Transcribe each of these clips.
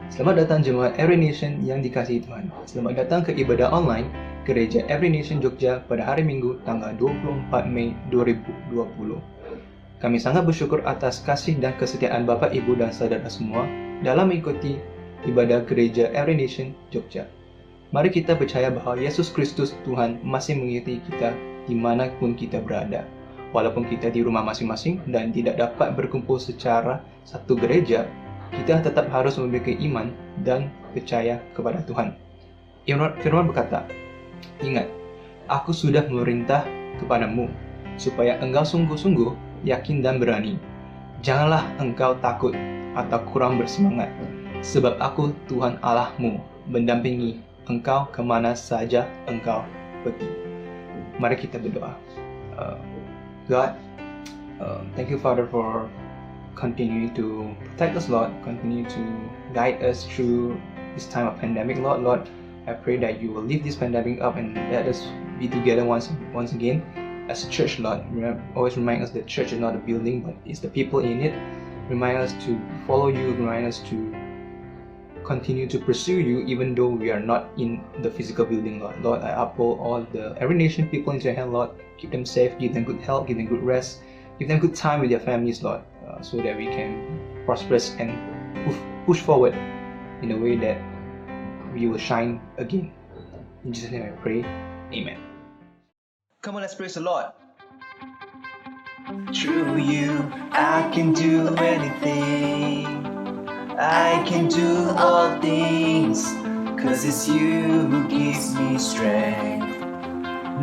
Selamat datang jemaat Every Nation yang dikasihi Tuhan. Selamat datang ke ibadah online Gereja Every Nation Jogja pada hari Minggu tanggal 24 Mei 2020. Kami sangat bersyukur atas kasih dan kesetiaan Bapak, Ibu, dan saudara semua dalam mengikuti ibadah Gereja Every Nation Jogja. Mari kita percaya bahwa Yesus Kristus Tuhan masih mengikuti kita dimanapun kita berada. Walaupun kita di rumah masing-masing dan tidak dapat berkumpul secara satu gereja, kita tetap harus memiliki iman dan percaya kepada Tuhan. Firman berkata, "Ingat, aku sudah memerintah kepadamu, supaya engkau sungguh-sungguh yakin dan berani. Janganlah engkau takut atau kurang bersemangat, sebab aku Tuhan Allahmu mendampingi engkau kemana saja engkau pergi." Mari kita berdoa. God, thank you Father for continue to protect us, Lord. Continue to guide us through this time of pandemic, Lord. Lord, I pray that you will lift this pandemic up and let us be together once again as a church, Lord. Always remind us that church is not a building, but it's the people in it. Remind us to follow you. Remind us to continue to pursue you, even though we are not in the physical building, Lord. Lord, I uphold all the Every Nation people into your hand, Lord. Keep them safe, give them good health, give them good rest, give them good time with their families, Lord. So that we can prosper and push forward in a way that we will shine again. In Jesus' name I pray, Amen. Come on, let's praise the Lord. Through you, I can do anything. I can do all things, 'cause it's you who gives me strength.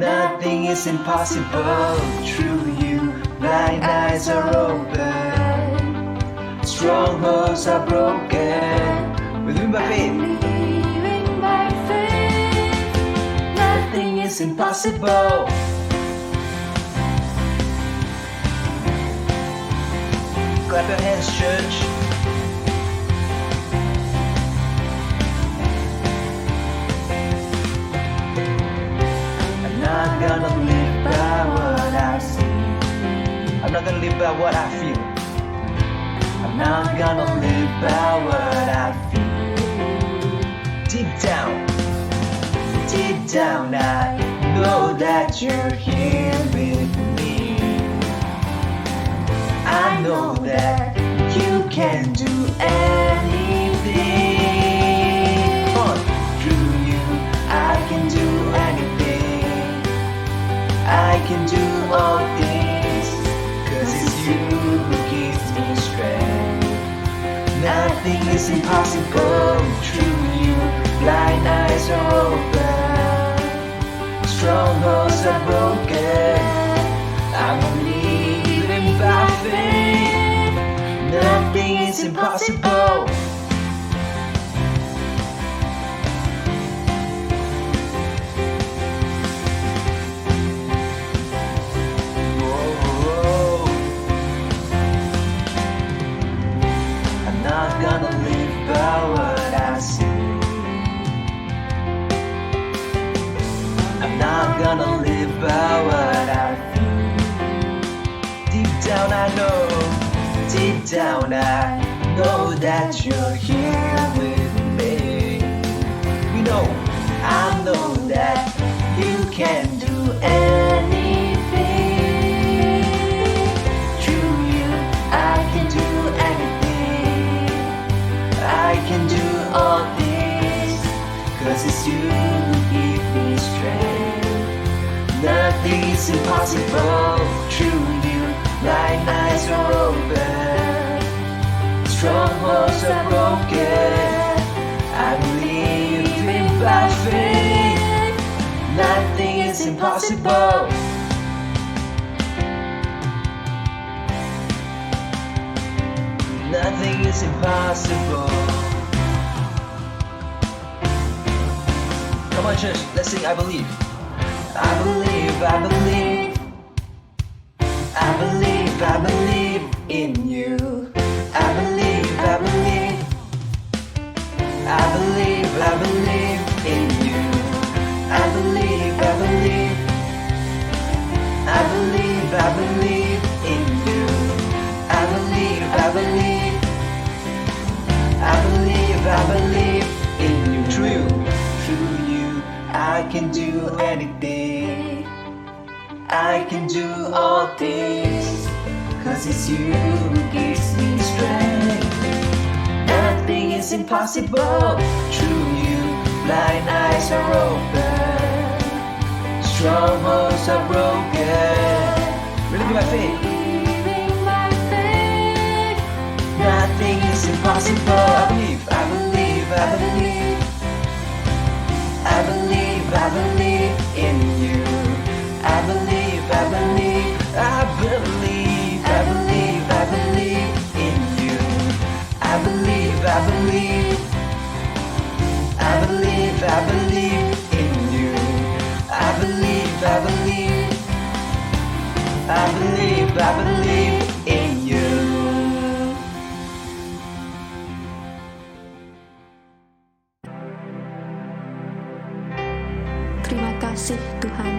Nothing is impossible. Through you, blind eyes are open, strongholds are broken. Believing by faith. Believing by faith, Nothing is impossible. Clap your hands, church. I'm not gonna live by what I see. I'm not gonna live by what I feel. I'm not gonna live by what I feel. Deep down, I know that you're here with me. I know that you can do anything. Through you, I can do anything. I can do all things, 'cause it's you who gives me strength. Nothing is impossible. Through you, blind eyes are open, strongholds are broken. I'm believing by faith. Nothing is impossible. Whoa. I'm not gonna live by what I see. I'm not gonna live by what I feel. Deep down I know that you're here with me. I know that you can do anything. Through you, I can do anything. I can do all things, 'cause it's you who give me strength. Nothing is impossible. Through you, blind eyes are open, strongholds are broken. I believe in by faith. Nothing is impossible. Nothing is impossible. Come on, church, let's sing I believe. I believe, I believe. I believe, I believe in you. I believe, I believe. I believe, I believe in you. I believe, I believe. I believe, I believe in you. I believe, I believe. I believe, I believe. can do anything. I can do all things, 'cause it's you who gives me strength. Nothing is impossible through you. Blind eyes are open, strongholds are broken. Believe in my faith. Believing by faith. Nothing is impossible. I believe, I believe, I believe. I believe, I believe in you. I believe, I believe, I believe, I believe, I believe in you. I believe, I believe, I believe, I believe in you. I believe, I believe, I believe, I believe in you. Terima kasih Tuhan,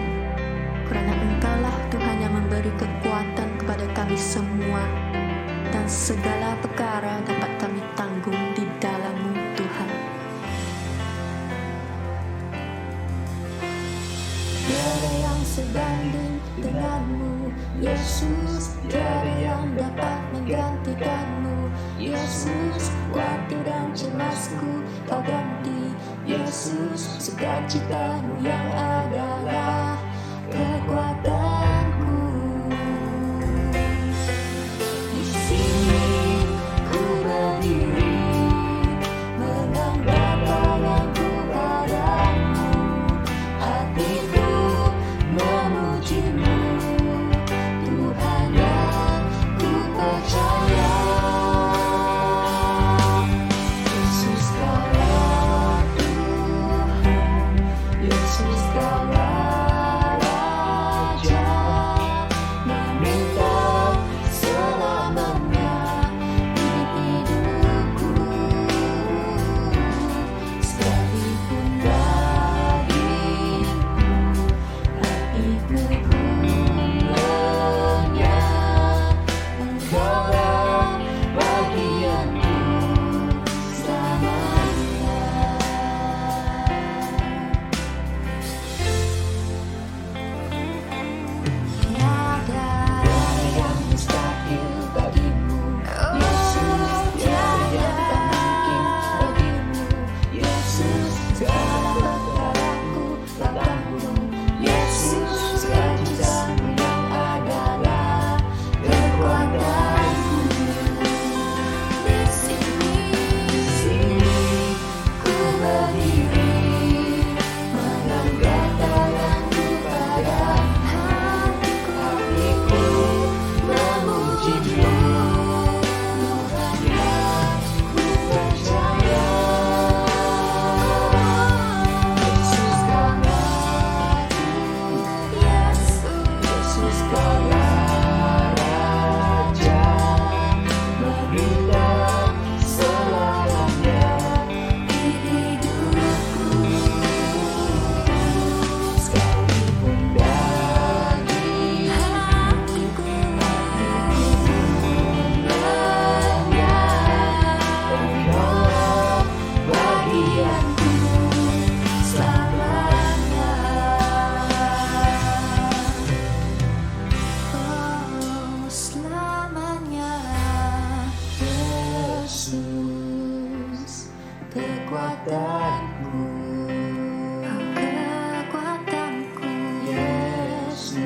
karena Engkaulah Tuhan yang memberi kekuatan kepada kami semua, dan segala perkara dapat kami tanggung di dalam-Mu Tuhan. Tiada yang sebanding dengan-Mu, Yesus. Tiada yang dapat menggantikan-Mu, Yesus. Waktu dan cemasku Kau ganti, Yesus. Sukacita-Mu yang adalah kekuatanku. Di sini ku berdiri, mengangkat tanganku padamu. Hatiku memuji-Mu, Tuhan yang ku percaya. Yesus Kaulah Tuhan, Yesus Kaulah Raja, menetap selamanya di hidupku. Sekalipun bagiku hatiku pun lenyap, Engkaulah bagianku selamanya. Tiada yang mustahil bagimu, Yesus. Tiada yang tak mungkin bagimu, Yesus. Segala perkaraku tentang-Mu, Yesus. Sukacita-Mu yang adalah kekuatanku. Di sini ku berdiri, mengangkat tanganku pada hatiku, memuji-Mu, Tuhan yang ku percaya. Yesus Kaulah Tuhan, Yesus Kaulah Raja, menetap selamanya di hidupku. Sekalipun bagi hatiku lenyap, Engkaulah bagianku selamanya. Oh, selamanya. Yesus, kekuatanku. Kekuatanku, Yesus.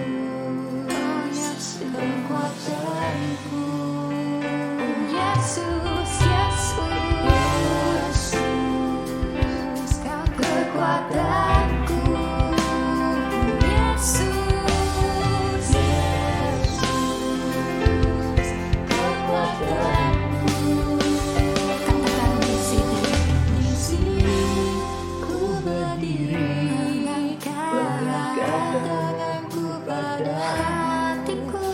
Oh, Yesus, kekuatanku. Yesus, Yesus, Yesus, kekuatanku. Yesus, Yesus, kekuatanku. Katakan di sini ku berdiri, mengangkat tanganku pada hatiku,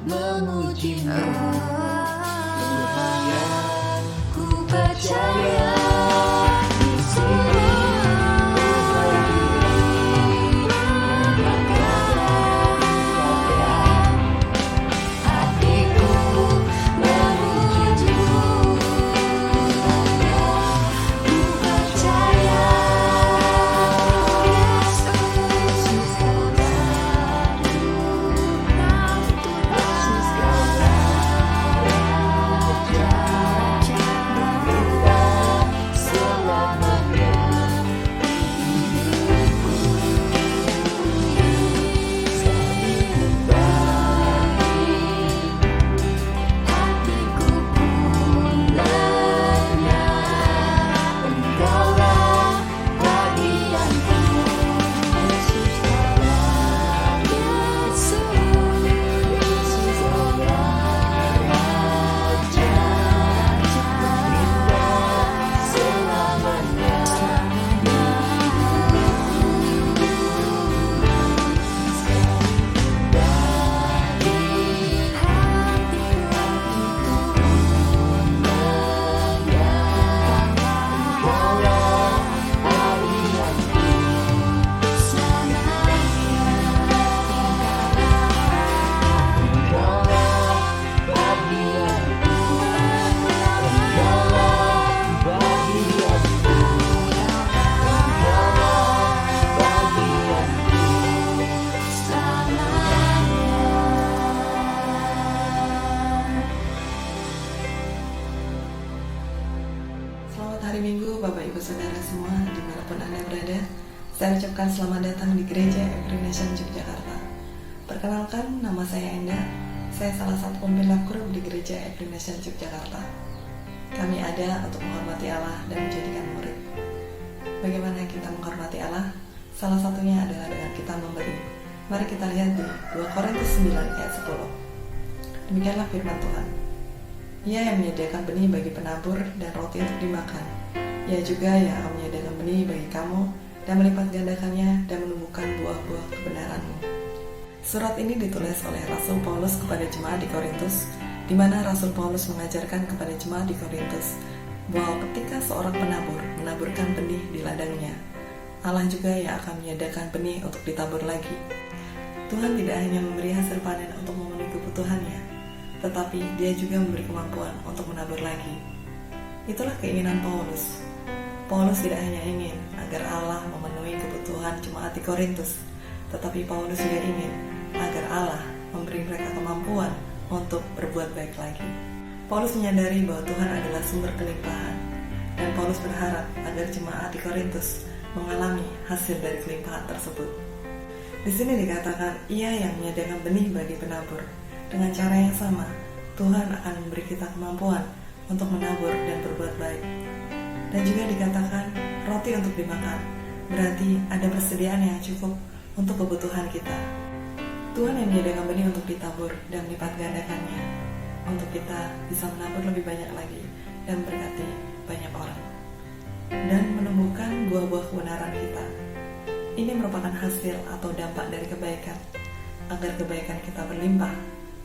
memuji-Mu, saudara semua dimanapun Anda berada. Saya ucapkan selamat datang di Gereja Every Nation Yogyakarta. Perkenalkan, nama saya Enda. Saya salah satu pemimpin grup di Gereja Every Nation Yogyakarta. Kami ada untuk menghormati Allah dan menjadikan murid. Bagaimana kita menghormati Allah? Salah satunya adalah dengan kita memberi. Mari kita lihat di 2 Korintus 9 ayat 10. Demikianlah firman Tuhan. Ia yang menyediakan benih bagi penabur dan roti untuk dimakan. Ia juga yang akan menyediakan benih bagi kamu dan melipat gandakannya dan menumbuhkan buah-buah kebenaranmu. Surat ini ditulis oleh Rasul Paulus kepada jemaat di Korintus, di mana Rasul Paulus mengajarkan kepada jemaat di Korintus bahwa ketika seorang penabur menaburkan benih di ladangnya, Allah juga yang akan menyediakan benih untuk ditabur lagi. Tuhan tidak hanya memberi hasil panen untuk memenuhi kebutuhannya, tetapi Dia juga memberi kemampuan untuk menabur lagi. Itulah keinginan Paulus. Paulus tidak hanya ingin agar Allah memenuhi kebutuhan jemaat di Korintus, tetapi Paulus juga ingin agar Allah memberi mereka kemampuan untuk berbuat baik lagi. Paulus menyadari bahwa Tuhan adalah sumber kelimpahan, dan Paulus berharap agar jemaat di Korintus mengalami hasil dari kelimpahan tersebut. Di sini dikatakan, Ia yang menyediakan benih bagi penabur. Dengan cara yang sama, Tuhan akan memberi kita kemampuan untuk menabur dan berbuat baik. Dan juga dikatakan, roti untuk dimakan. Berarti ada persediaan yang cukup untuk kebutuhan kita. Tuhan yang menyediakan benih untuk ditabur dan melipat gandakannya, untuk kita bisa menabur lebih banyak lagi dan berkati banyak orang. Dan menumbuhkan buah-buah kebenaran kita. Ini merupakan hasil atau dampak dari kebaikan, agar kebaikan kita berlimpah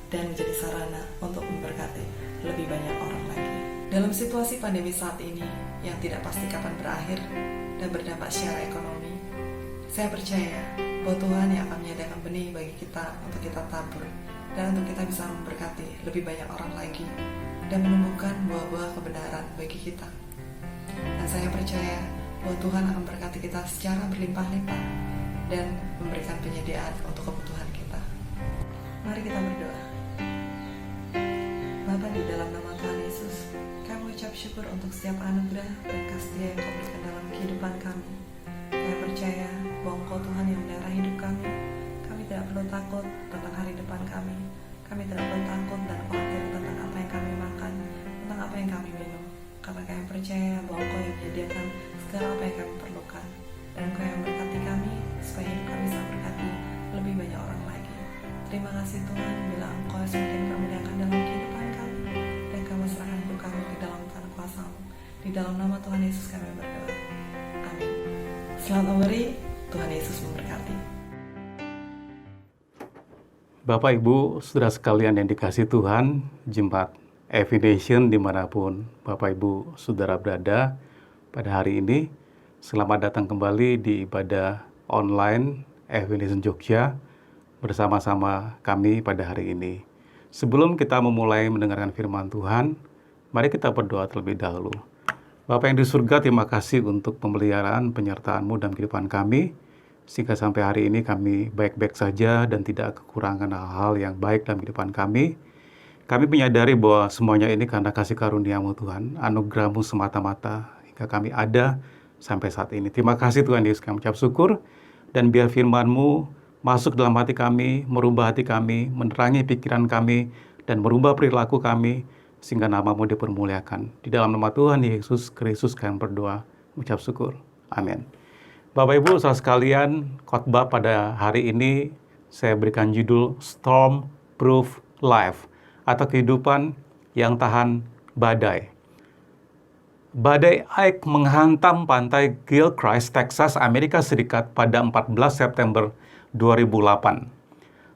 dan menjadi sarana untuk memberkati lebih banyak orang lagi. Dalam situasi pandemi saat ini yang tidak pasti kapan berakhir dan berdampak secara ekonomi, saya percaya bahwa Tuhan yang akan menyediakan benih bagi kita untuk kita tabur dan untuk kita bisa memberkati lebih banyak orang lagi dan menumbuhkan buah-buah kebenaran bagi kita. Dan saya percaya bahwa Tuhan akan memberkati kita secara berlimpah-limpah dan memberikan penyediaan untuk kebutuhan kita. Mari kita berdoa. Bapa, di dalam nama Tuhan Yesus, kami ucap syukur untuk setiap anugerah dan kasih yang Kau berikan dalam kehidupan kami. Kami percaya bahwa Engkau Tuhan yang memelihara hidup kami. Kami tidak perlu takut tentang hari depan kami. Kami tidak perlu takut dan khawatir tentang apa yang kami makan, tentang apa yang kami minum. Karena kami percaya bahwa Engkau yang menyediakan segala apa yang kami perlukan. Dan Engkau yang memberkati kami, supaya hidup kami bisa berkati lebih banyak orang lagi. Terima kasih Tuhan, bila Engkau semakin permuliakan dalam kehidupan kami, dan kami serahkan hidup kami di dalam tangan kuasa-Mu. Di dalam nama Tuhan Yesus kami berdoa. Amin. Selamat memberi, Tuhan Yesus memberkati. Bapak, Ibu, saudara sekalian yang dikasihi Tuhan, jemaat Every Nation dimanapun Bapak, Ibu, saudara berada pada hari ini, selamat datang kembali di ibadah online Every Nation Jogja bersama-sama kami pada hari ini. Sebelum kita memulai mendengarkan firman Tuhan, mari kita berdoa terlebih dahulu. Bapa yang di surga, terima kasih untuk pemeliharaan penyertaan-Mu dalam kehidupan kami, sehingga sampai hari ini kami baik-baik saja dan tidak kekurangan hal-hal yang baik dalam kehidupan kami. Kami menyadari bahwa semuanya ini karena kasih karunia-Mu Tuhan, anugerah-Mu semata-mata, hingga kami ada sampai saat ini. Terima kasih Tuhan Yesus, kami ucap syukur, dan biar firman-Mu masuk dalam hati kami, merubah hati kami, menerangi pikiran kami, dan merubah perilaku kami, sehingga nama-Mu dipermuliakan. Di dalam nama Tuhan Yesus Kristus kami berdoa, ucap syukur. Amin. Bapak Ibu saudara sekalian, khotbah pada hari ini saya berikan judul Storm Proof Life, atau kehidupan yang tahan badai. Badai Ike menghantam pantai Gilchrist, Texas, Amerika Serikat pada 14 September 2008.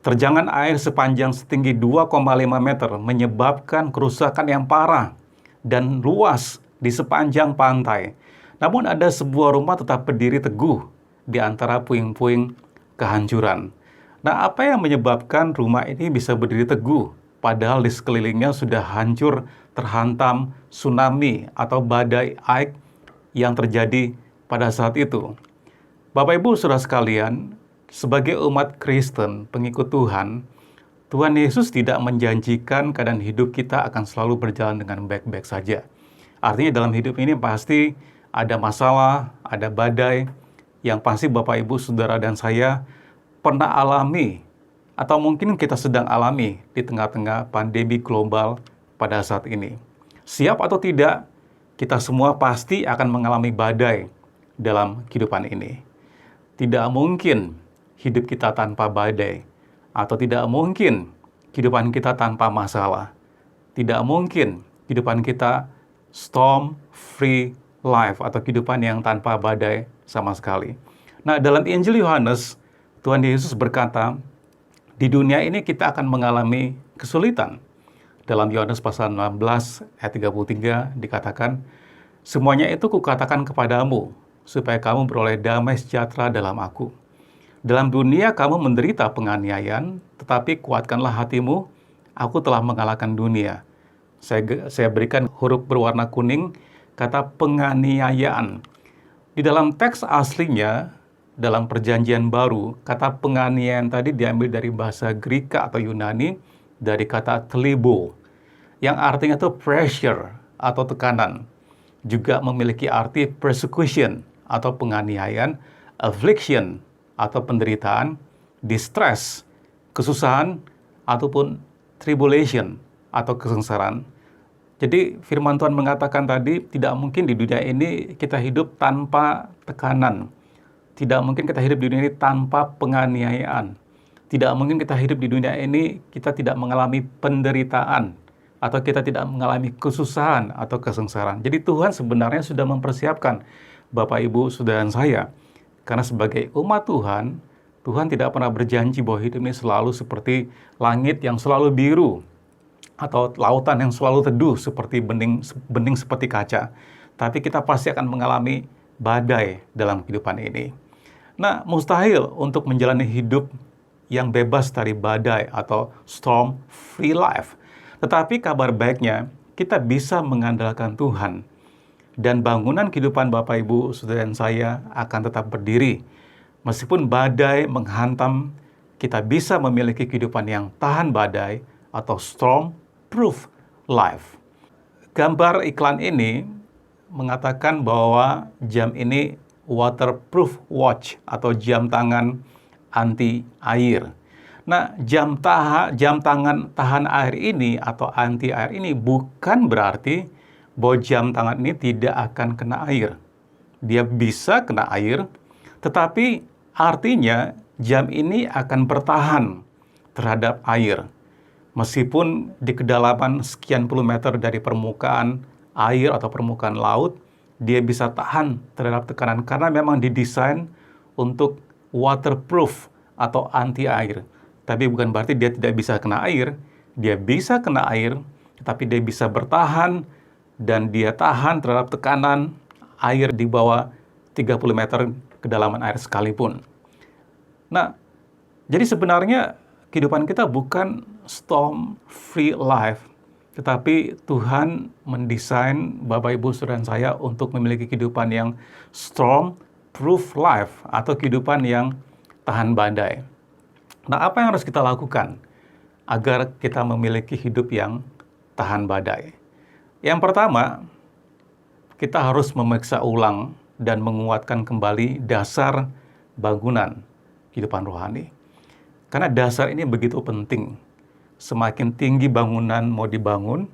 Terjangan air sepanjang setinggi 2,5 meter menyebabkan kerusakan yang parah dan luas di sepanjang pantai. Namun ada sebuah rumah tetap berdiri teguh di antara puing-puing kehancuran. Nah, apa yang menyebabkan rumah ini bisa berdiri teguh padahal di sekelilingnya sudah hancur terhantam tsunami atau badai Ike yang terjadi pada saat itu? Bapak Ibu saudara sekalian, sebagai umat Kristen, pengikut Tuhan, Tuhan Yesus tidak menjanjikan keadaan hidup kita akan selalu berjalan dengan baik-baik saja. Artinya dalam hidup ini pasti ada masalah, ada badai, yang pasti Bapak, Ibu, Saudara, dan saya pernah alami, atau mungkin kita sedang alami di tengah-tengah pandemi global pada saat ini. Siap atau tidak, kita semua pasti akan mengalami badai dalam kehidupan ini. Tidak mungkin hidup kita tanpa badai, atau tidak mungkin kehidupan kita tanpa masalah. Tidak mungkin kehidupan kita storm-free life, atau kehidupan yang tanpa badai sama sekali. Nah, dalam Injil Yohanes, Tuhan Yesus berkata, di dunia ini kita akan mengalami kesulitan. Dalam Yohanes pasal 16 ayat 33 dikatakan, semuanya itu kukatakan kepadamu, supaya kamu beroleh damai sejahtera dalam aku. Dalam dunia kamu menderita penganiayaan, tetapi kuatkanlah hatimu, aku telah mengalahkan dunia. Saya berikan huruf berwarna kuning, kata penganiayaan. Di dalam teks aslinya, dalam perjanjian baru, kata penganiayaan tadi diambil dari bahasa Greka atau Yunani, dari kata telibo, yang artinya itu pressure atau tekanan. Juga memiliki arti persecution atau penganiayaan, affliction atau penderitaan, distress, kesusahan, ataupun tribulation atau kesengsaraan. Jadi firman Tuhan mengatakan tadi, tidak mungkin di dunia ini kita hidup tanpa tekanan. Tidak mungkin kita hidup di dunia ini tanpa penganiayaan. Tidak mungkin kita hidup di dunia ini kita tidak mengalami penderitaan, atau kita tidak mengalami kesusahan atau kesengsaraan. Jadi Tuhan sebenarnya sudah mempersiapkan Bapak, Ibu, Saudara, dan saya. Karena sebagai umat Tuhan, Tuhan tidak pernah berjanji bahwa hidup ini selalu seperti langit yang selalu biru, atau lautan yang selalu teduh seperti bening seperti kaca. Tapi kita pasti akan mengalami badai dalam kehidupan ini. Nah, mustahil untuk menjalani hidup yang bebas dari badai atau storm-free life. Tetapi kabar baiknya, kita bisa mengandalkan Tuhan. Dan bangunan kehidupan Bapak, Ibu, Saudara, dan saya akan tetap berdiri. Meskipun badai menghantam, kita bisa memiliki kehidupan yang tahan badai atau storm-proof life. Gambar iklan ini mengatakan bahwa jam ini waterproof watch atau jam tangan anti air. Nah, jam tangan tahan air ini atau anti air ini bukan berarti bahwa jam tangan ini tidak akan kena air. Dia bisa kena air, tetapi artinya jam ini akan bertahan terhadap air. Meskipun di kedalaman sekian puluh meter dari permukaan air atau permukaan laut, dia bisa tahan terhadap tekanan karena memang didesain untuk waterproof atau anti air. Tapi bukan berarti dia tidak bisa kena air. Dia bisa kena air, tetapi dia bisa bertahan dan dia tahan terhadap tekanan air di bawah 30 meter kedalaman air sekalipun. Nah, jadi sebenarnya kehidupan kita bukan storm-free life, tetapi Tuhan mendesain Bapak, Ibu, Saudara, dan saya untuk memiliki kehidupan yang storm-proof life atau kehidupan yang tahan badai. Nah, apa yang harus kita lakukan agar kita memiliki hidup yang tahan badai? Yang pertama, kita harus memeriksa ulang dan menguatkan kembali dasar bangunan kehidupan rohani. Karena dasar ini begitu penting. Semakin tinggi bangunan mau dibangun,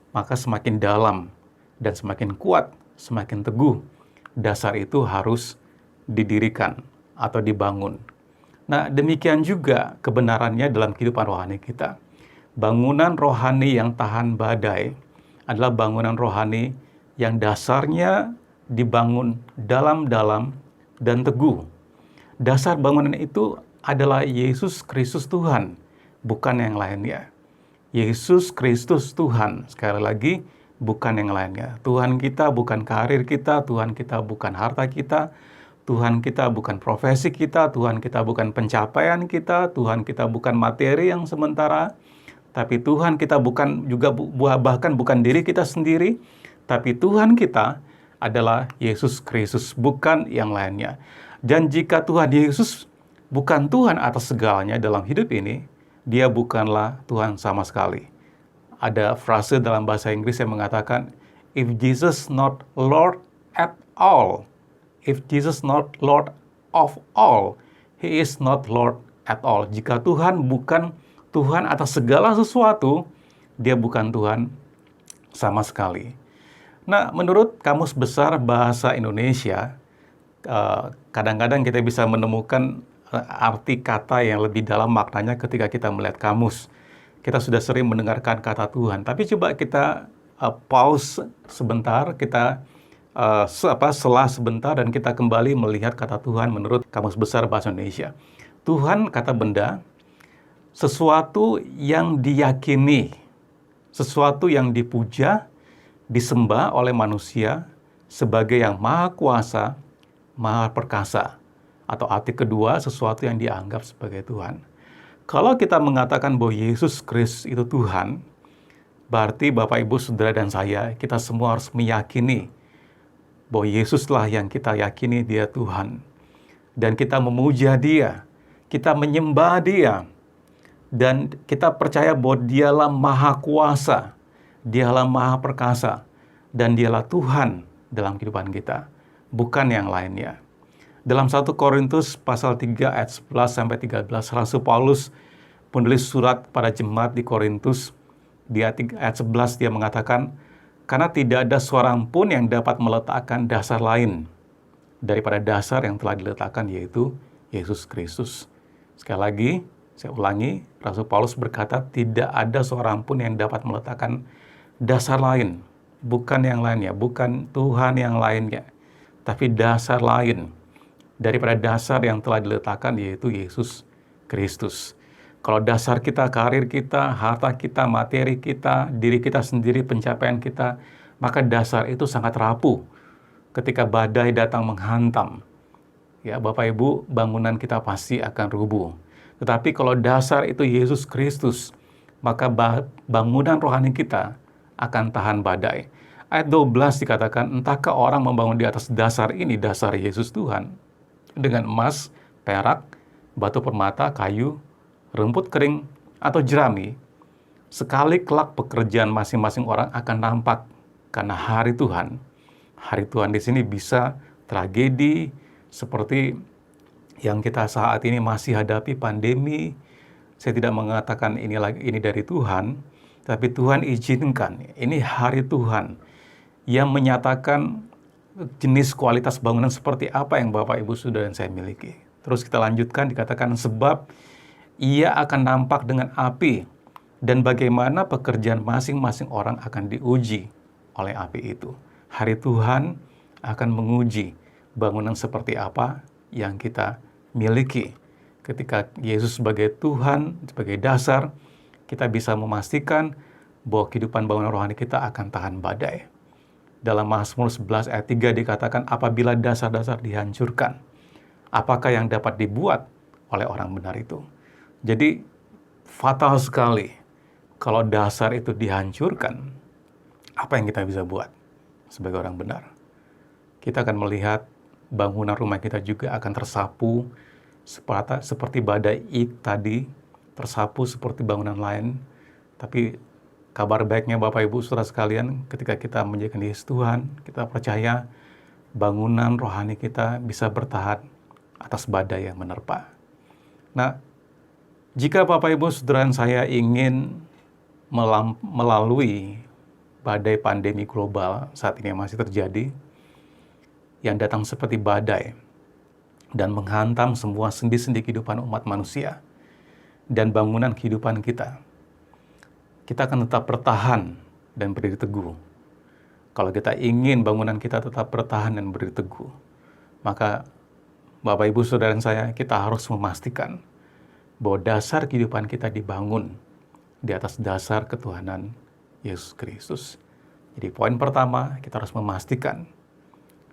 maka semakin dalam dan semakin kuat, semakin teguh. Dasar itu harus didirikan atau dibangun. Nah, demikian juga kebenarannya dalam kehidupan rohani kita. Bangunan rohani yang tahan badai adalah bangunan rohani yang dasarnya dibangun dalam-dalam dan teguh. Dasar bangunan itu adalah Yesus Kristus Tuhan, bukan yang lainnya. Yesus Kristus Tuhan, sekali lagi, bukan yang lainnya. Tuhan kita bukan karir kita, Tuhan kita bukan harta kita, Tuhan kita bukan profesi kita, Tuhan kita bukan pencapaian kita, Tuhan kita bukan materi yang sementara, tapi Tuhan kita bukan juga bahkan bukan diri kita sendiri, tapi Tuhan kita adalah Yesus Kristus, bukan yang lainnya. Dan jika Tuhan Yesus bukan Tuhan atas segalanya dalam hidup ini, dia bukanlah Tuhan sama sekali. Ada frase dalam bahasa Inggris yang mengatakan, if Jesus not Lord, at all. If Jesus not Lord of all, He is not Lord at all. Jika Tuhan bukan Tuhan atas segala sesuatu, Dia bukan Tuhan sama sekali. Nah, menurut Kamus Besar Bahasa Indonesia, kadang-kadang kita bisa menemukan arti kata yang lebih dalam maknanya ketika kita melihat kamus. Kita sudah sering mendengarkan kata Tuhan, tapi coba kita pause sebentar, kita selah sebentar dan kita kembali melihat kata Tuhan menurut Kamus Besar Bahasa Indonesia. Tuhan, kata benda, sesuatu yang diyakini, sesuatu yang dipuja, disembah oleh manusia sebagai yang maha kuasa, maha perkasa. Atau arti kedua, sesuatu yang dianggap sebagai Tuhan. Kalau kita mengatakan bahwa Yesus Kristus itu Tuhan, berarti Bapak, Ibu, Saudara, dan saya, kita semua harus meyakini bahwa Yesuslah yang kita yakini Dia Tuhan. Dan kita memuja Dia, kita menyembah Dia, dan kita percaya bahwa Dialah maha kuasa, Dialah maha perkasa, dan Dialah Tuhan dalam kehidupan kita, bukan yang lainnya. Dalam 1 Korintus pasal 3 ayat 11-13, Rasul Paulus penulis surat pada jemaat di Korintus, di ayat 11 dia mengatakan, karena tidak ada seorang pun yang dapat meletakkan dasar lain daripada dasar yang telah diletakkan, yaitu Yesus Kristus. Sekali lagi, saya ulangi, Rasul Paulus berkata, tidak ada seorang pun yang dapat meletakkan dasar lain, bukan yang lainnya, bukan Tuhan yang lainnya, tapi dasar lain daripada dasar yang telah diletakkan, yaitu Yesus Kristus. Kalau dasar kita, karir kita, harta kita, materi kita, diri kita sendiri, pencapaian kita, maka dasar itu sangat rapuh ketika badai datang menghantam. Ya, Bapak Ibu, bangunan kita pasti akan rubuh. Tetapi kalau dasar itu Yesus Kristus, maka bangunan rohani kita akan tahan badai. Ayat 12 dikatakan, entahkah orang membangun di atas dasar ini, dasar Yesus Tuhan, dengan emas, perak, batu permata, kayu, rumput kering, atau jerami, sekali kelak pekerjaan masing-masing orang akan nampak karena hari Tuhan. Hari Tuhan di sini bisa tragedi seperti yang kita saat ini masih hadapi, pandemi. Saya tidak mengatakan ini dari Tuhan, tapi Tuhan izinkan. Ini hari Tuhan yang menyatakan jenis kualitas bangunan seperti apa yang Bapak, Ibu, Saudara, dan saya miliki. Terus kita lanjutkan, dikatakan sebab ia akan nampak dengan api, dan bagaimana pekerjaan masing-masing orang akan diuji oleh api itu. Hari Tuhan akan menguji bangunan seperti apa yang kita miliki. Ketika Yesus sebagai Tuhan, sebagai dasar, kita bisa memastikan bahwa kehidupan bangunan rohani kita akan tahan badai. Dalam Mazmur 11 ayat 3 dikatakan, apabila dasar-dasar dihancurkan, apakah yang dapat dibuat oleh orang benar itu? Jadi fatal sekali kalau dasar itu dihancurkan. Apa yang kita bisa buat sebagai orang benar? Kita akan melihat bangunan rumah kita juga akan tersapu seperti badai tadi, tersapu seperti bangunan lain. Tapi kabar baiknya Bapak, Ibu, Saudara sekalian, ketika kita menjadikan Yesus Tuhan, kita percaya bangunan rohani kita bisa bertahan atas badai yang menerpa. Nah, jika Bapak, Ibu, Saudara, saya ingin melalui badai pandemi global saat ini yang masih terjadi, yang datang seperti badai dan menghantam semua sendi-sendi kehidupan umat manusia dan bangunan kehidupan kita, kita akan tetap bertahan dan berdiri teguh. Kalau kita ingin bangunan kita tetap bertahan dan berdiri teguh, maka Bapak, Ibu, Saudara, dan saya, kita harus memastikan bahwa dasar kehidupan kita dibangun di atas dasar ketuhanan Yesus Kristus. Jadi poin pertama, kita harus memastikan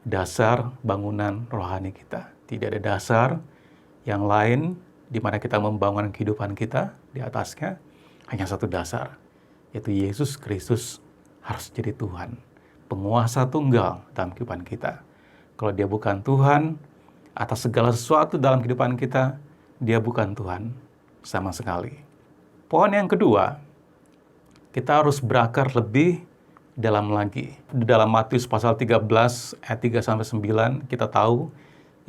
dasar bangunan rohani kita. Tidak ada dasar yang lain di mana kita membangun kehidupan kita di atasnya. Hanya satu dasar, yaitu Yesus Kristus harus jadi Tuhan, penguasa tunggal dalam kehidupan kita. Kalau Dia bukan Tuhan atas segala sesuatu dalam kehidupan kita, Dia bukan Tuhan sama sekali. Poin yang kedua, kita harus berakar lebih dalam lagi. Di dalam Matius pasal 13 ayat 3-9 kita tahu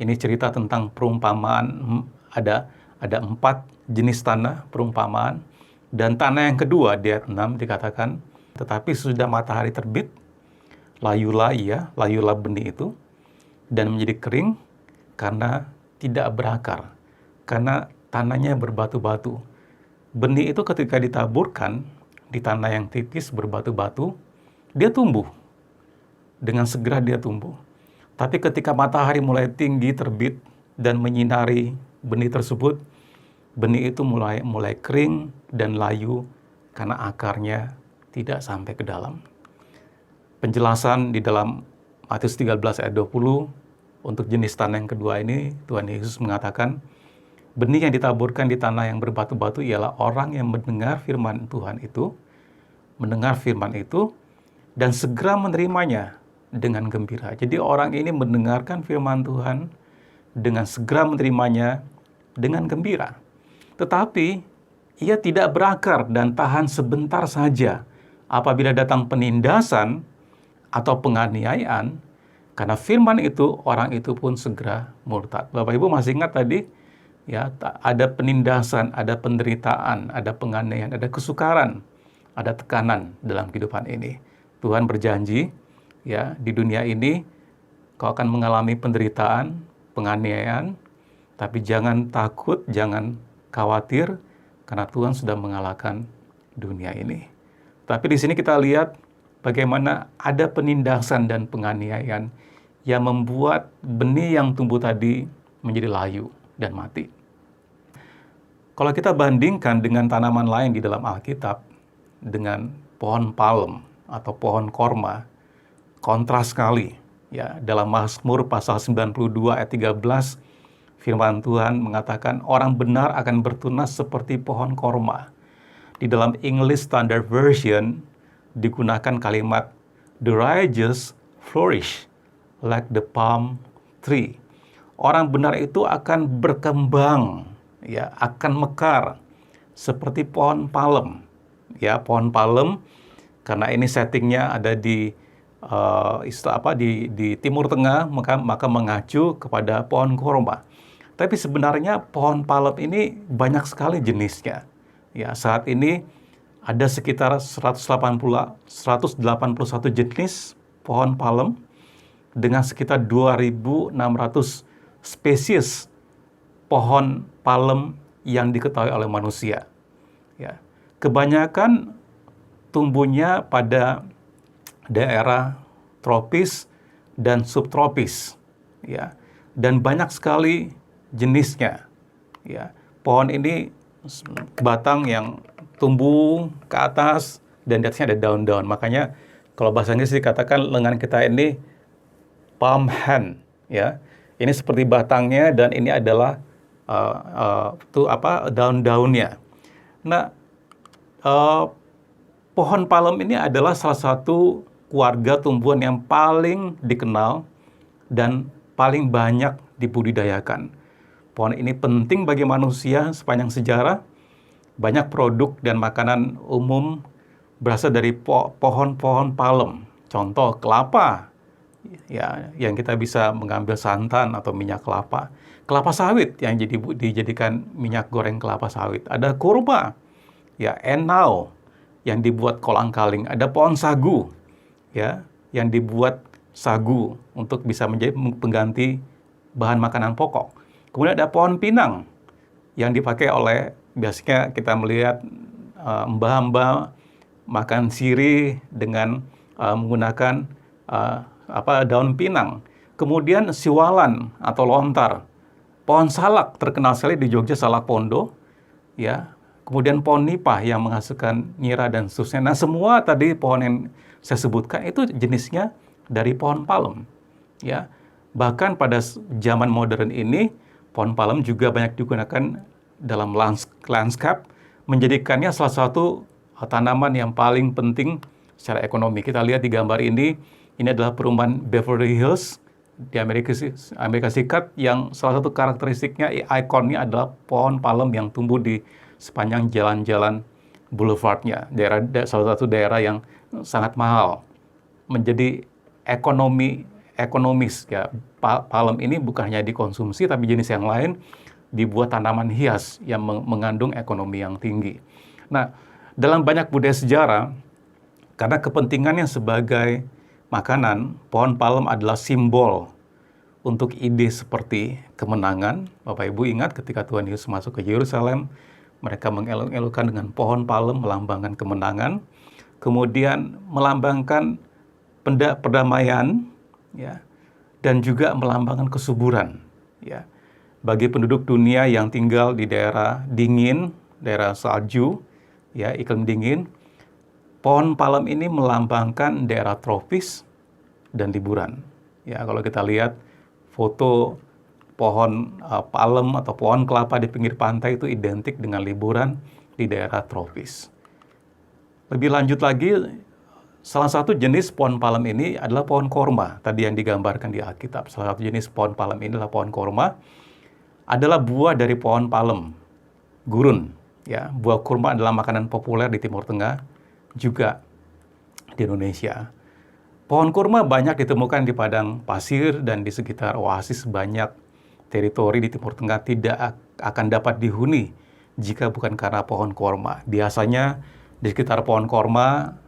ini cerita tentang perumpamaan. Ada 4 jenis tanah perumpamaan. Dan tanah yang kedua di ayat 6 dikatakan, tetapi sesudah matahari terbit, layulah benih itu, dan menjadi kering karena tidak berakar, karena tanahnya berbatu-batu. Benih itu ketika ditaburkan di tanah yang tipis berbatu-batu, dia tumbuh. Dengan segera dia tumbuh. Tapi ketika matahari mulai tinggi terbit dan menyinari benih tersebut, benih itu mulai kering dan layu karena akarnya tidak sampai ke dalam. Penjelasan di dalam Matius 13 ayat 20 untuk jenis tanah yang kedua ini, Tuhan Yesus mengatakan, benih yang ditaburkan di tanah yang berbatu-batu ialah orang yang mendengar firman Tuhan itu, dan segera menerimanya dengan gembira. Jadi orang ini mendengarkan firman Tuhan dengan segera menerimanya dengan gembira. Tetapi ia tidak berakar dan tahan sebentar saja apabila datang penindasan atau penganiayaan, karena firman itu orang itu pun segera murtad. Bapak Ibu masih ingat tadi? Ya, ada penindasan, ada penderitaan, ada penganiayaan, ada kesukaran, ada tekanan dalam kehidupan ini. Tuhan berjanji, ya, di dunia ini kau akan mengalami penderitaan, penganiayaan, tapi jangan takut, jangan khawatir, karena Tuhan sudah mengalahkan dunia ini. Tapi di sini kita lihat bagaimana ada penindasan dan penganiayaan yang membuat benih yang tumbuh tadi menjadi layu dan mati. Kalau kita bandingkan dengan tanaman lain di dalam Alkitab, dengan pohon palem atau pohon korma, kontras sekali. Ya, dalam Mazmur pasal 92 ayat 13, firman Tuhan mengatakan orang benar akan bertunas seperti pohon korma. Di dalam English Standard Version digunakan kalimat the righteous flourish like the palm tree. Orang benar itu akan berkembang, ya, akan mekar seperti pohon palem. Ya, pohon palem karena ini settingnya ada di di Timur Tengah, maka mengacu kepada pohon korma. Tapi sebenarnya pohon palem ini banyak sekali jenisnya. Ya, saat ini ada sekitar 181 jenis pohon palem dengan sekitar 2.600 spesies pohon palem yang diketahui oleh manusia. Ya, kebanyakan tumbuhnya pada daerah tropis dan subtropis. Ya, dan banyak sekali jenisnya. Ya, pohon ini batang yang tumbuh ke atas dan di atasnya ada daun-daun. Makanya kalau bahasa Inggris dikatakan lengan kita ini palm hand, ya. Ini seperti batangnya dan ini adalah daun-daunnya. Nah, pohon palem ini adalah salah satu keluarga tumbuhan yang paling dikenal dan paling banyak dibudidayakan. Pohon ini penting bagi manusia sepanjang sejarah. Banyak produk dan makanan umum berasal dari pohon-pohon palem. Contoh kelapa, ya, yang kita bisa mengambil santan atau minyak kelapa. Kelapa sawit yang dijadikan minyak goreng kelapa sawit. Ada kurma, ya, enau yang dibuat kolang-kaling. Ada pohon sagu, ya, yang dibuat sagu untuk bisa menjadi pengganti bahan makanan pokok. Kemudian ada pohon pinang yang dipakai oleh, biasanya kita melihat mbah-mbah makan sirih dengan menggunakan daun pinang. Kemudian siwalan atau lontar. Pohon salak terkenal sekali di Jogja, salak pondo, ya. Kemudian pohon nipah yang menghasilkan nira dan seterusnya. Nah, semua tadi pohon yang saya sebutkan itu jenisnya dari pohon palem, ya. Bahkan pada zaman modern ini pohon palem juga banyak digunakan dalam landscape, menjadikannya salah satu tanaman yang paling penting secara ekonomi. Kita lihat di gambar ini adalah perumahan Beverly Hills di Amerika Serikat yang salah satu karakteristiknya, ikonnya adalah pohon palem yang tumbuh di sepanjang jalan-jalan boulevardnya. Salah satu daerah yang sangat mahal menjadi ekonomis ya. Palem ini bukan hanya dikonsumsi tapi jenis yang lain dibuat tanaman hias yang mengandung ekonomi yang tinggi. Nah, dalam banyak budaya sejarah, karena kepentingannya sebagai makanan, pohon palem adalah simbol untuk ide seperti kemenangan. Bapak Ibu ingat ketika Tuhan Yesus masuk ke Yerusalem, mereka mengeluk-elukkan dengan pohon palem melambangkan kemenangan, kemudian melambangkan perdamaian, ya, dan juga melambangkan kesuburan, ya. Bagi penduduk dunia yang tinggal di daerah dingin, daerah salju, ya, iklim dingin, pohon palem ini melambangkan daerah tropis dan liburan. Ya, kalau kita lihat foto pohon palem atau pohon kelapa di pinggir pantai itu identik dengan liburan di daerah tropis. Lebih lanjut lagi, salah satu jenis pohon palem ini adalah pohon korma. Tadi yang digambarkan di Alkitab, salah satu jenis pohon palem ini adalah pohon korma. Adalah buah dari pohon palem, gurun. Ya, buah kurma adalah makanan populer di Timur Tengah, juga di Indonesia. Pohon kurma banyak ditemukan di padang pasir dan di sekitar oasis. Banyak teritori di Timur Tengah tidak akan dapat dihuni jika bukan karena pohon korma. Biasanya di sekitar pohon korma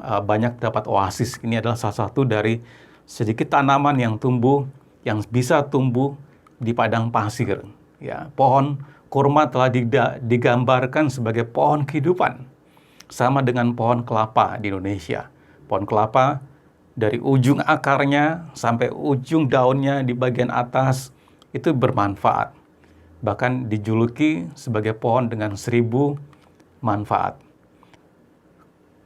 banyak terdapat oasis. Ini adalah salah satu dari sedikit tanaman yang bisa tumbuh di padang pasir. Ya, pohon kurma telah digambarkan sebagai pohon kehidupan, sama dengan pohon kelapa di Indonesia. Pohon kelapa dari ujung akarnya sampai ujung daunnya di bagian atas itu bermanfaat. Bahkan dijuluki sebagai pohon dengan 1000 manfaat.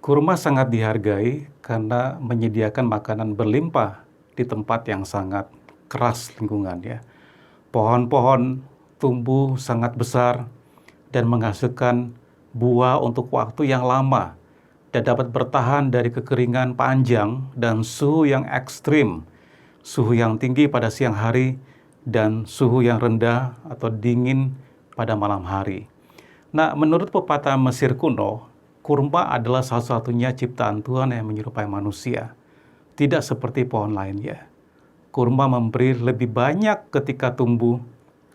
Kurma sangat dihargai karena menyediakan makanan berlimpah di tempat yang sangat keras lingkungan, ya. Pohon-pohon tumbuh sangat besar dan menghasilkan buah untuk waktu yang lama dan dapat bertahan dari kekeringan panjang dan suhu yang ekstrim, suhu yang tinggi pada siang hari dan suhu yang rendah atau dingin pada malam hari. Nah, menurut pepatah Mesir kuno, kurma adalah salah satunya ciptaan Tuhan yang menyerupai manusia, tidak seperti pohon lainnya. Kurma memberi lebih banyak ketika tumbuh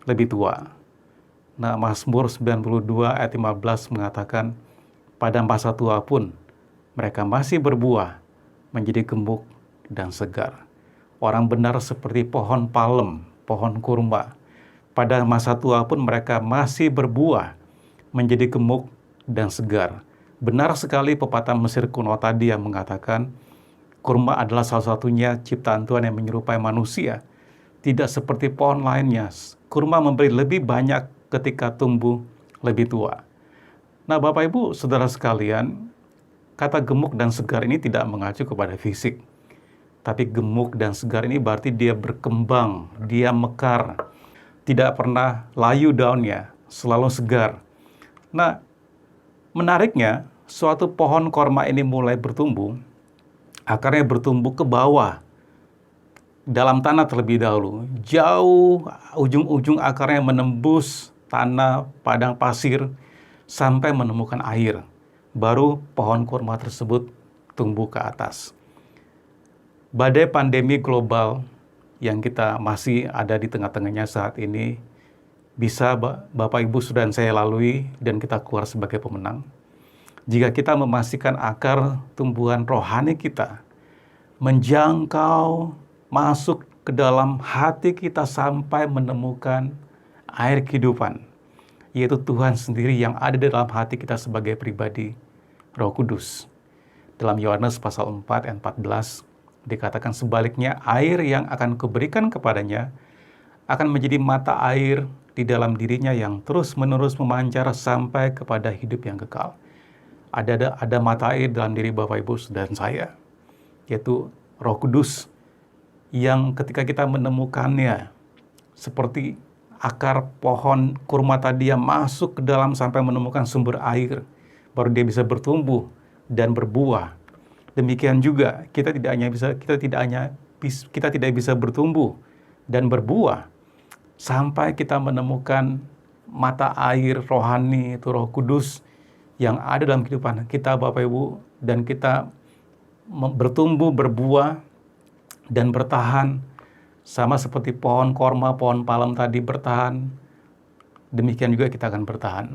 lebih tua. Nah, Mazmur 92 ayat 15 mengatakan, pada masa tua pun mereka masih berbuah, menjadi gemuk dan segar. Orang benar seperti pohon palem, pohon kurma. Pada masa tua pun mereka masih berbuah, menjadi gemuk dan segar. Benar sekali pepatah Mesir kuno tadi yang mengatakan, kurma adalah salah satunya ciptaan Tuhan yang menyerupai manusia. Tidak seperti pohon lainnya, kurma memberi lebih banyak ketika tumbuh lebih tua. Nah, Bapak Ibu, Saudara sekalian, kata gemuk dan segar ini tidak mengacu kepada fisik. Tapi gemuk dan segar ini berarti dia berkembang, dia mekar, tidak pernah layu daunnya, selalu segar. Nah, menariknya, suatu pohon korma ini mulai bertumbuh, akarnya bertumbuh ke bawah, dalam tanah terlebih dahulu. Jauh ujung-ujung akarnya menembus tanah padang pasir sampai menemukan air. Baru pohon kurma tersebut tumbuh ke atas. Badai pandemi global yang kita masih ada di tengah-tengahnya saat ini bisa Bapak Ibu Saudara dan saya lalui dan kita keluar sebagai pemenang. Jika kita memastikan akar tumbuhan rohani kita menjangkau, masuk ke dalam hati kita sampai menemukan air kehidupan, yaitu Tuhan sendiri yang ada di dalam hati kita sebagai pribadi, Roh Kudus. Dalam Yohanes pasal 4 ayat 14 dikatakan sebaliknya, air yang akan kuberikan kepadanya akan menjadi mata air di dalam dirinya yang terus-menerus memancar sampai kepada hidup yang kekal. Ada mata air dalam diri Bapak Ibu dan saya, yaitu Roh Kudus, yang ketika kita menemukannya seperti akar pohon kurma tadi yang masuk ke dalam sampai menemukan sumber air, baru dia bisa bertumbuh dan berbuah. Demikian juga kita tidak bisa bertumbuh dan berbuah sampai kita menemukan mata air rohani, itu Roh Kudus yang ada dalam kehidupan kita, Bapak Ibu, dan kita bertumbuh, berbuah, dan bertahan. Sama seperti pohon korma, pohon palem tadi bertahan, demikian juga kita akan bertahan.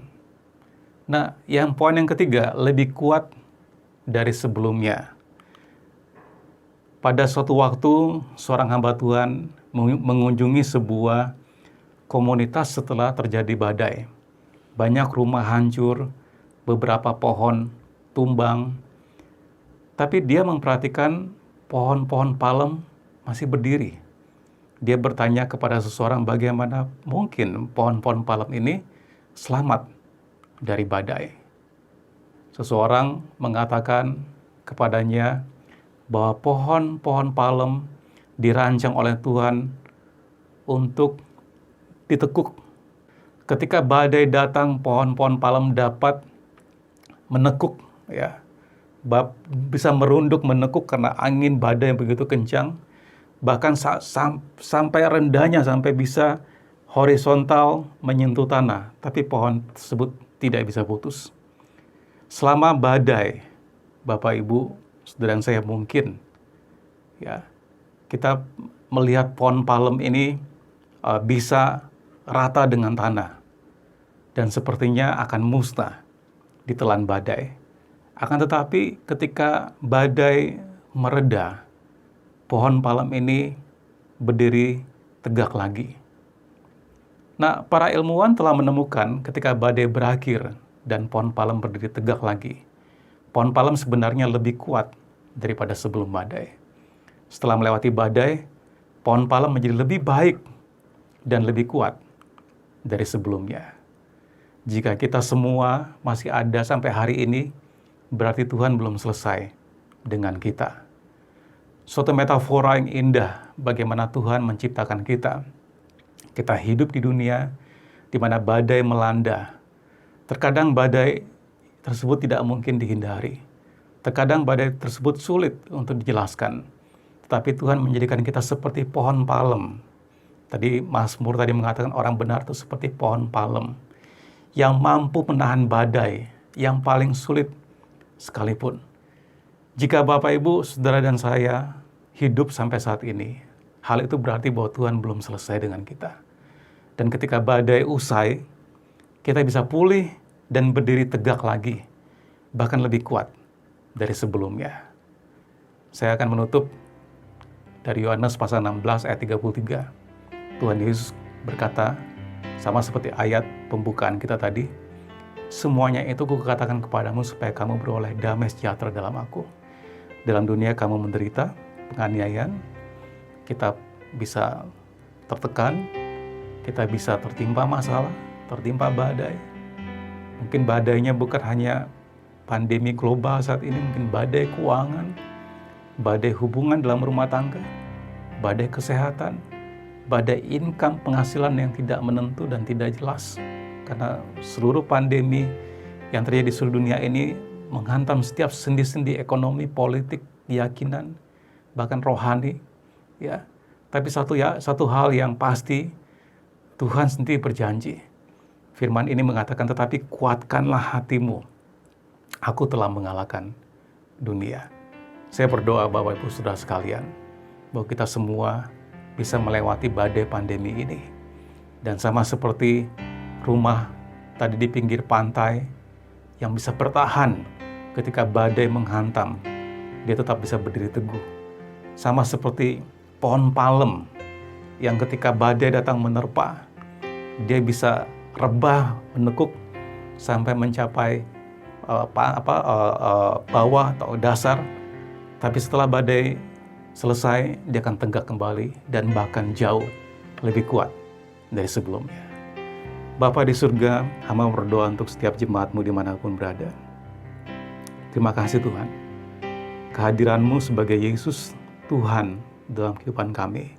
Nah, yang poin yang ketiga, lebih kuat dari sebelumnya. Pada suatu waktu, seorang hamba Tuhan mengunjungi sebuah komunitas setelah terjadi badai. Banyak rumah hancur, beberapa pohon tumbang, tapi dia memperhatikan pohon-pohon palem masih berdiri. Dia bertanya kepada seseorang bagaimana mungkin pohon-pohon palem ini selamat dari badai. Seseorang mengatakan kepadanya bahwa pohon-pohon palem dirancang oleh Tuhan untuk ditekuk. Ketika badai datang, pohon-pohon palem dapat menekuk, ya, bisa merunduk menekuk karena angin badai yang begitu kencang, bahkan sampai rendahnya, sampai bisa horizontal menyentuh tanah, tapi pohon tersebut tidak bisa putus. Selama badai, Bapak Ibu, saudara saya, mungkin ya kita melihat pohon palem ini bisa rata dengan tanah dan sepertinya akan musnah ditelan badai. Akan tetapi ketika badai mereda, pohon palem ini berdiri tegak lagi. Nah, para ilmuwan telah menemukan ketika badai berakhir dan pohon palem berdiri tegak lagi, pohon palem sebenarnya lebih kuat daripada sebelum badai. Setelah melewati badai, pohon palem menjadi lebih baik dan lebih kuat dari sebelumnya. Jika kita semua masih ada sampai hari ini, berarti Tuhan belum selesai dengan kita. Suatu metafora yang indah bagaimana Tuhan menciptakan kita. Kita hidup di dunia di mana badai melanda. Terkadang badai tersebut tidak mungkin dihindari. Terkadang badai tersebut sulit untuk dijelaskan. Tetapi Tuhan menjadikan kita seperti pohon palem. Tadi Mazmur tadi mengatakan orang benar itu seperti pohon palem yang mampu menahan badai yang paling sulit sekalipun. Jika Bapak, Ibu, Saudara dan saya hidup sampai saat ini, hal itu berarti bahwa Tuhan belum selesai dengan kita. Dan ketika badai usai, kita bisa pulih dan berdiri tegak lagi, bahkan lebih kuat dari sebelumnya. Saya akan menutup dari Yohanes pasal 16 ayat 33. Tuhan Yesus berkata, sama seperti ayat pembukaan kita tadi, semuanya itu kukatakan kepadamu supaya kamu beroleh damai sejahtera dalam aku. Dalam dunia kamu menderita penganiayaan, kita bisa tertekan, kita bisa tertimpa masalah, tertimpa badai. Mungkin badainya bukan hanya pandemi global saat ini, mungkin badai keuangan, badai hubungan dalam rumah tangga, badai kesehatan, badai income, penghasilan yang tidak menentu dan tidak jelas. Karena seluruh pandemi yang terjadi di seluruh dunia ini menghantam setiap sendi-sendi ekonomi, politik, keyakinan, bahkan rohani. Ya, tapi satu hal yang pasti, Tuhan sendiri berjanji. Firman ini mengatakan, tetapi kuatkanlah hatimu. Aku telah mengalahkan dunia. Saya berdoa Bapak Ibu Saudara sekalian, bahwa kita semua bisa melewati badai pandemi ini. Dan sama seperti rumah tadi di pinggir pantai yang bisa bertahan ketika badai menghantam, dia tetap bisa berdiri teguh. Sama seperti pohon palem yang ketika badai datang menerpa, dia bisa rebah, menekuk sampai mencapai bawah atau dasar. Tapi setelah badai selesai, dia akan tegak kembali dan bahkan jauh lebih kuat dari sebelumnya. Bapa di surga, hamba berdoa untuk setiap jemaat-Mu dimanapun berada. Terima kasih Tuhan, kehadiran-Mu sebagai Yesus Tuhan dalam kehidupan kami,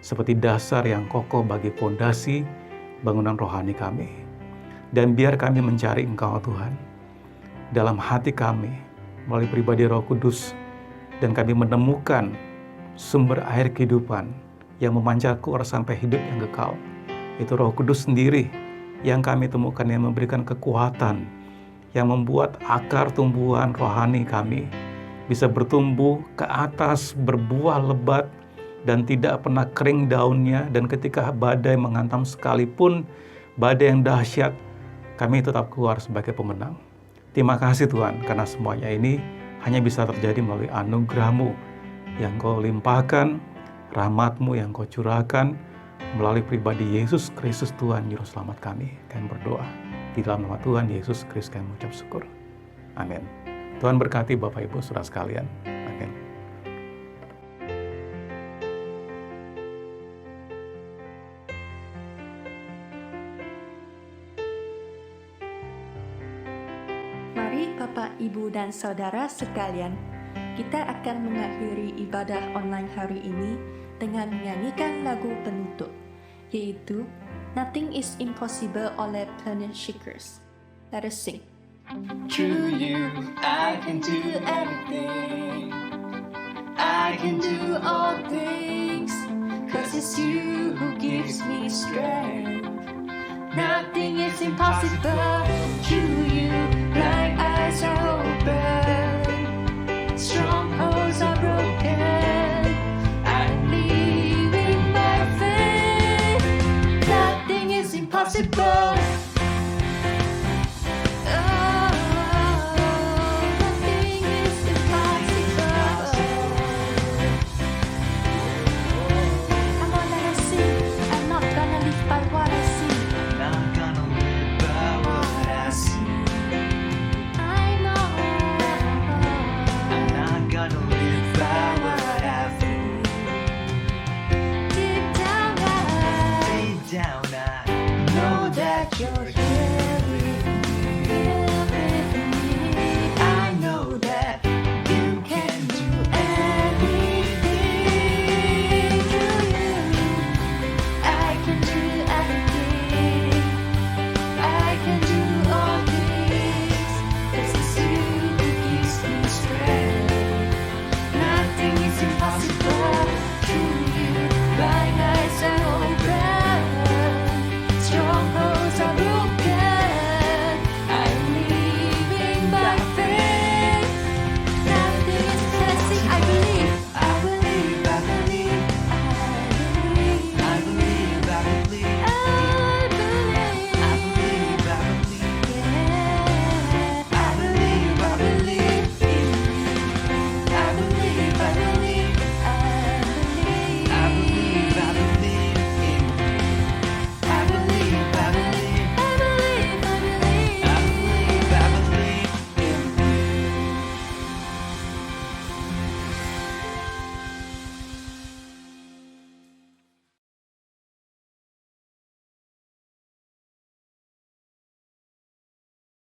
seperti dasar yang kokoh bagi fondasi bangunan rohani kami. Dan biar kami mencari Engkau Tuhan, dalam hati kami, melalui pribadi Roh Kudus, dan kami menemukan sumber air kehidupan yang memancar keluar sampai hidup yang kekal. Itu Roh Kudus sendiri yang kami temukan, yang memberikan kekuatan, yang membuat akar tumbuhan rohani kami bisa bertumbuh ke atas, berbuah lebat, dan tidak pernah kering daunnya. Dan ketika badai menghantam sekalipun, badai yang dahsyat, kami tetap keluar sebagai pemenang. Terima kasih Tuhan, karena semuanya ini hanya bisa terjadi melalui anugerah-Mu yang Kau limpahkan, rahmat-Mu yang Kau curahkan, melalui pribadi Yesus Kristus Tuhan Juru Selamat kami. Kami berdoa di dalam nama Tuhan Yesus Kristus kami mengucap syukur. Amin. Tuhan berkati Bapak Ibu Saudara sekalian. Amin. Mari Bapak, Ibu, dan Saudara sekalian, kita akan mengakhiri ibadah online hari ini dengan menyanyikan lagu penutup, yaitu Nothing is Impossible oleh Planet Shakers. Let us sing. Through you, I can do anything. I can do all things. 'Cause it's you who gives me strength. Nothing is impossible. Through you, blind eyes are open. Strongholds are broken. I'm living by faith. Nothing is impossible. Deep down I know that you're